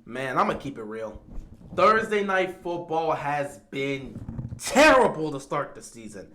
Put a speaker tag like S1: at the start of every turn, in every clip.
S1: Man, I'm going to keep it real. Thursday night football has been terrible to start the season.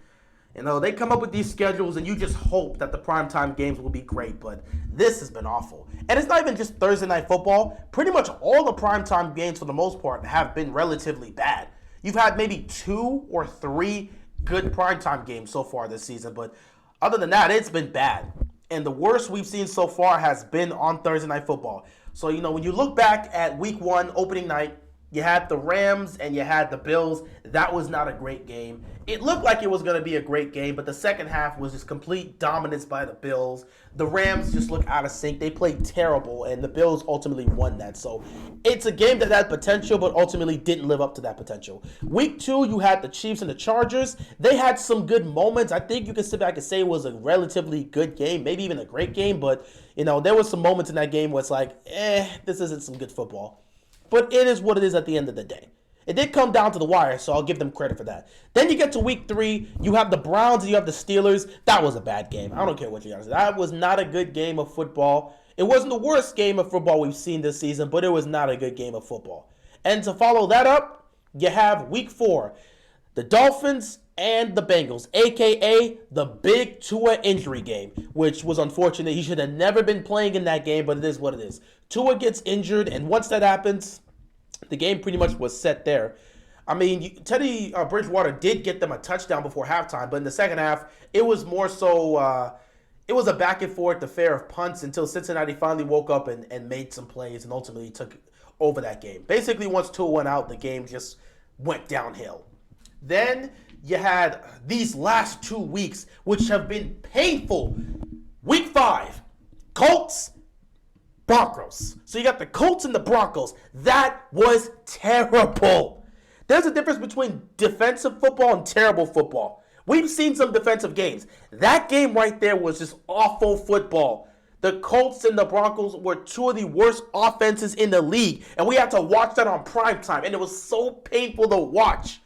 S1: You know, they come up with these schedules and you just hope that the primetime games will be great, but this has been awful. And it's not even just Thursday night football. Pretty much all the primetime games, for the most part, have been relatively bad. You've had maybe 2 or 3 good primetime games so far this season, but other than that, it's been bad. And the worst we've seen so far has been on Thursday night football. So, when you look back at week 1, opening night, you had the Rams and you had the Bills. That was not a great game. It looked like it was going to be a great game, but the second half was just complete dominance by the Bills. The Rams just looked out of sync. They played terrible, and the Bills ultimately won that. So it's a game that had potential, but ultimately didn't live up to that potential. Week 2, you had the Chiefs and the Chargers. They had some good moments. I think you can sit back and say it was a relatively good game, maybe even a great game, but there was some moments in that game where it's like, this isn't some good football. But it is what it is at the end of the day. It did come down to the wire, so I'll give them credit for that. Then you get to week 3, you have the Browns and you have the Steelers. That was a bad game. I don't care what you guys say. That was not a good game of football. It wasn't the worst game of football we've seen this season, but it was not a good game of football. And to follow that up, you have week 4, the Dolphins and the Bengals, a.k.a. the big Tua injury game, which was unfortunate. He should have never been playing in that game, but it is what it is. Tua gets injured, and once that happens, the game pretty much was set there. I mean, Teddy Bridgewater did get them a touchdown before halftime, but in the second half, it was more so, it was a back and forth affair of punts until Cincinnati finally woke up and made some plays and ultimately took over that game. Basically, once Tua went out, the game just went downhill. Then you had these last 2 weeks, which have been painful. Week 5, Colts, Broncos. So you got the Colts and the Broncos. That was terrible. There's a difference between defensive football and terrible football. We've seen some defensive games. That game right there was just awful football. The Colts and the Broncos were 2 of the worst offenses in the league, and we had to watch that on primetime, and it was so painful to watch.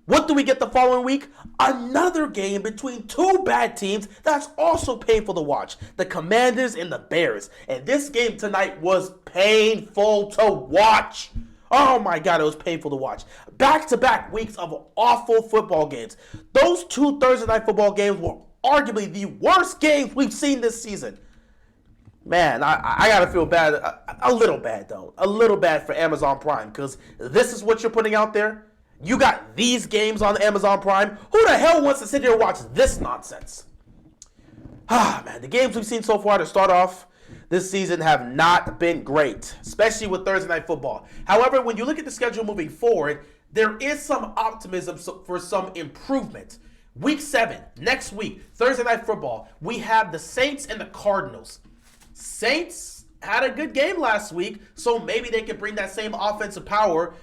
S1: What do we get the following week? Another game between 2 bad teams that's also painful to watch. The Commanders and the Bears. And this game tonight was painful to watch. Oh my God, it was painful to watch. Back-to-back weeks of awful football games. Those 2 Thursday night football games were arguably the worst games we've seen this season. Man, I gotta feel bad. A little bad, though. A little bad for Amazon Prime, because this is what you're putting out there. You got these games on Amazon Prime. Who the hell wants to sit here and watch this nonsense? Man, the games we've seen so far to start off this season have not been great, especially with Thursday night football. However, when you look at the schedule moving forward, there is some optimism for some improvement. Week 7, next week, Thursday night football, we have the Saints and the Cardinals. Saints had a good game last week, so maybe they can bring that same offensive power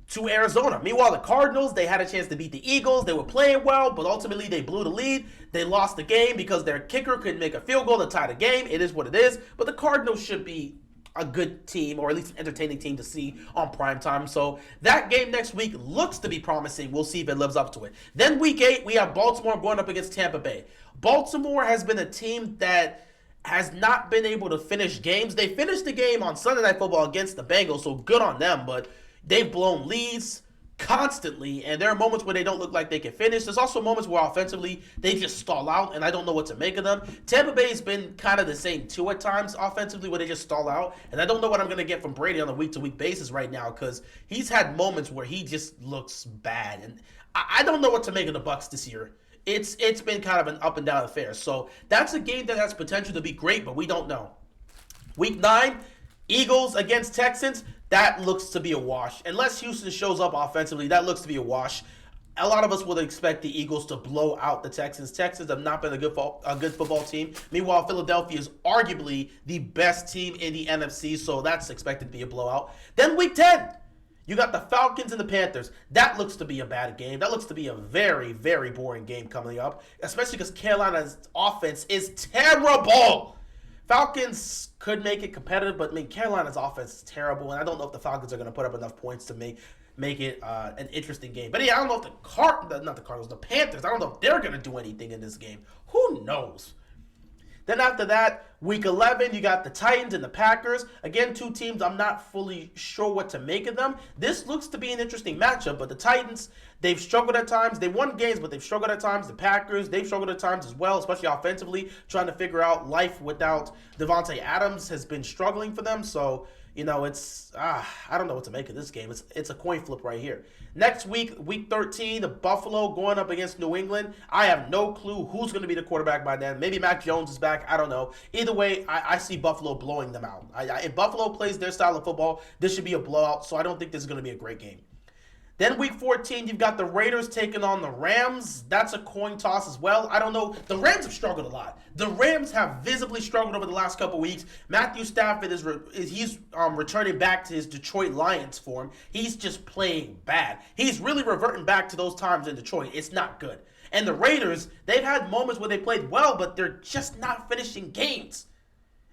S1: to Arizona. Meanwhile, the Cardinals, they had a chance to beat the Eagles. They were playing well, but ultimately they blew the lead. They lost the game because their kicker couldn't make a field goal to tie the game. It is what it is. But the Cardinals should be a good team, or at least an entertaining team to see on primetime. So that game next week looks to be promising. We'll see if it lives up to it. Then week 8, we have Baltimore going up against Tampa Bay. Baltimore has been a team that has not been able to finish games. They finished the game on Sunday Night Football against the Bengals, so good on them, but they've blown leads constantly, and there are moments where they don't look like they can finish. There's also moments where offensively they just stall out, and I don't know what to make of them. Tampa Bay's been kind of the same too at times offensively, where they just stall out, and I don't know what I'm going to get from Brady on a week-to-week basis right now, because he's had moments where he just looks bad, and I don't know what to make of the Bucs this year. It's been kind of an up-and-down affair, so that's a game that has potential to be great, but we don't know. Week 9, Eagles against Texans. That looks to be a wash. Unless Houston shows up offensively, that looks to be a wash. A lot of us would expect the Eagles to blow out the Texans. Texans have not been a good football team. Meanwhile, Philadelphia is arguably the best team in the NFC, so that's expected to be a blowout. Then week 10, you got the Falcons and the Panthers. That looks to be a bad game. That looks to be a very, very boring game coming up, especially because Carolina's offense is terrible. Falcons could make it competitive, but Carolina's offense is terrible, and I don't know if the Falcons are going to put up enough points to make it an interesting game. But yeah, I don't know if the Panthers, I don't know if they're going to do anything in this game. Who knows? Then after that, week 11, you got the Titans and the Packers. Again, two teams I'm not fully sure what to make of them. This looks to be an interesting matchup, but the Titans, they've struggled at times. They won games, but they've struggled at times. The Packers, they've struggled at times as well, especially offensively, trying to figure out life without Devontae Adams has been struggling for them. So, it's I don't know what to make of this game. It's a coin flip right here. Next week, week 13, the Buffalo going up against New England. I have no clue who's going to be the quarterback by then. Maybe Mac Jones is back. I don't know. Either way, I see Buffalo blowing them out. If Buffalo plays their style of football, this should be a blowout. So I don't think this is going to be a great game. Then week 14, you've got the Raiders taking on the Rams. That's a coin toss as well. I don't know. The Rams have struggled a lot. The Rams have visibly struggled over the last couple weeks. Matthew Stafford he's returning back to his Detroit Lions form. He's just playing bad. He's really reverting back to those times in Detroit. It's not good. And the Raiders, they've had moments where they played well, but they're just not finishing games.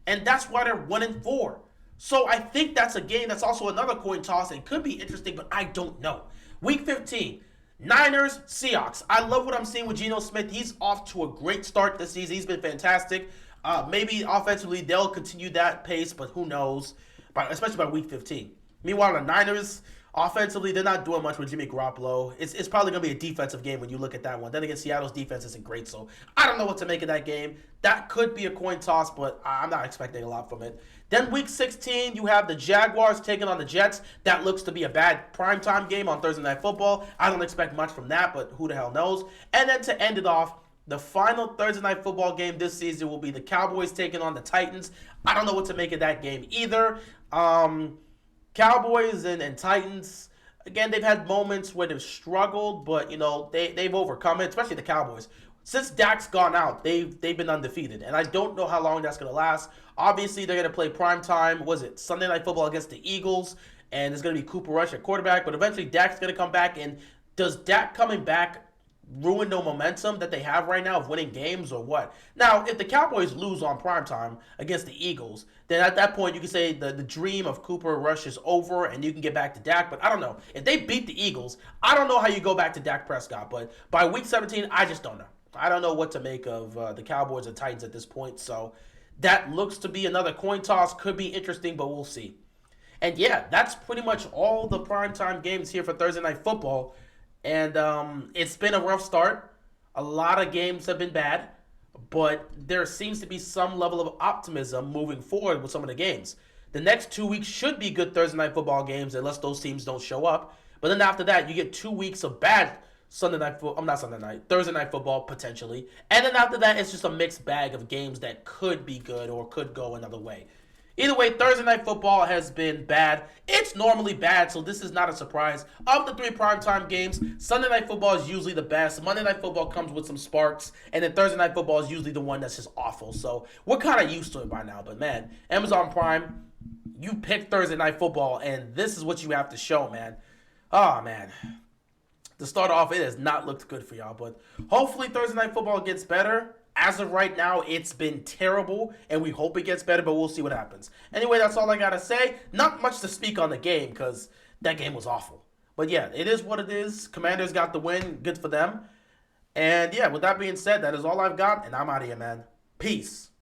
S1: And that's why they're 1-4. So I think that's a game that's also another coin toss. It could be interesting, but I don't know. Week 15, Niners, Seahawks. I love what I'm seeing with Geno Smith. He's off to a great start this season. He's been fantastic. Maybe offensively they'll continue that pace, but who knows? Especially by week 15. Meanwhile, the Niners, offensively, they're not doing much with Jimmy Garoppolo. It's probably going to be a defensive game when you look at that one. Then again, Seattle's defense isn't great, so I don't know what to make of that game. That could be a coin toss, but I'm not expecting a lot from it. Then week 16, you have the Jaguars taking on the Jets. That looks to be a bad primetime game on Thursday Night Football. I don't expect much from that, but who the hell knows? And then to end it off, the final Thursday Night Football game this season will be the Cowboys taking on the Titans. I don't know what to make of that game either. Cowboys and Titans, again, they've had moments where they've struggled, but, they've overcome it, especially the Cowboys. Since Dak's gone out, they've been undefeated, and I don't know how long that's going to last. Obviously, they're going to play primetime, Sunday Night Football against the Eagles, and it's going to be Cooper Rush at quarterback, but eventually Dak's going to come back, and does Dak coming back ruin the momentum that they have right now of winning games or what? Now, if the Cowboys lose on primetime against the Eagles, then at that point you can say the dream of Cooper Rush is over and you can get back to Dak. But I don't know. If they beat the Eagles, I don't know how you go back to Dak Prescott. But by week 17, I just don't know. I don't know what to make of the Cowboys and Titans at this point. So that looks to be another coin toss. Could be interesting, but we'll see. And yeah, that's pretty much all the primetime games here for Thursday Night Football. And it's been a rough start. A lot of games have been bad, but there seems to be some level of optimism moving forward with some of the games. The next 2 weeks should be good Thursday Night Football games unless those teams don't show up. But then after that, you get 2 weeks of bad Thursday Night Football potentially. And then after that, it's just a mixed bag of games that could be good or could go another way. Either way, Thursday Night Football has been bad. It's normally bad, so this is not a surprise. Of the 3 primetime games, Sunday Night Football is usually the best. Monday Night Football comes with some sparks. And then Thursday Night Football is usually the one that's just awful. So we're kind of used to it by now. But man, Amazon Prime, you pick Thursday Night Football, and this is what you have to show, man. Oh, man. To start off, it has not looked good for y'all. But hopefully Thursday Night Football gets better. As of right now, it's been terrible, and we hope it gets better, but we'll see what happens. Anyway, that's all I got to say. Not much to speak on the game, because that game was awful. But yeah, it is what it is. Commanders got the win. Good for them. And yeah, with that being said, that is all I've got, and I'm out of here, man. Peace.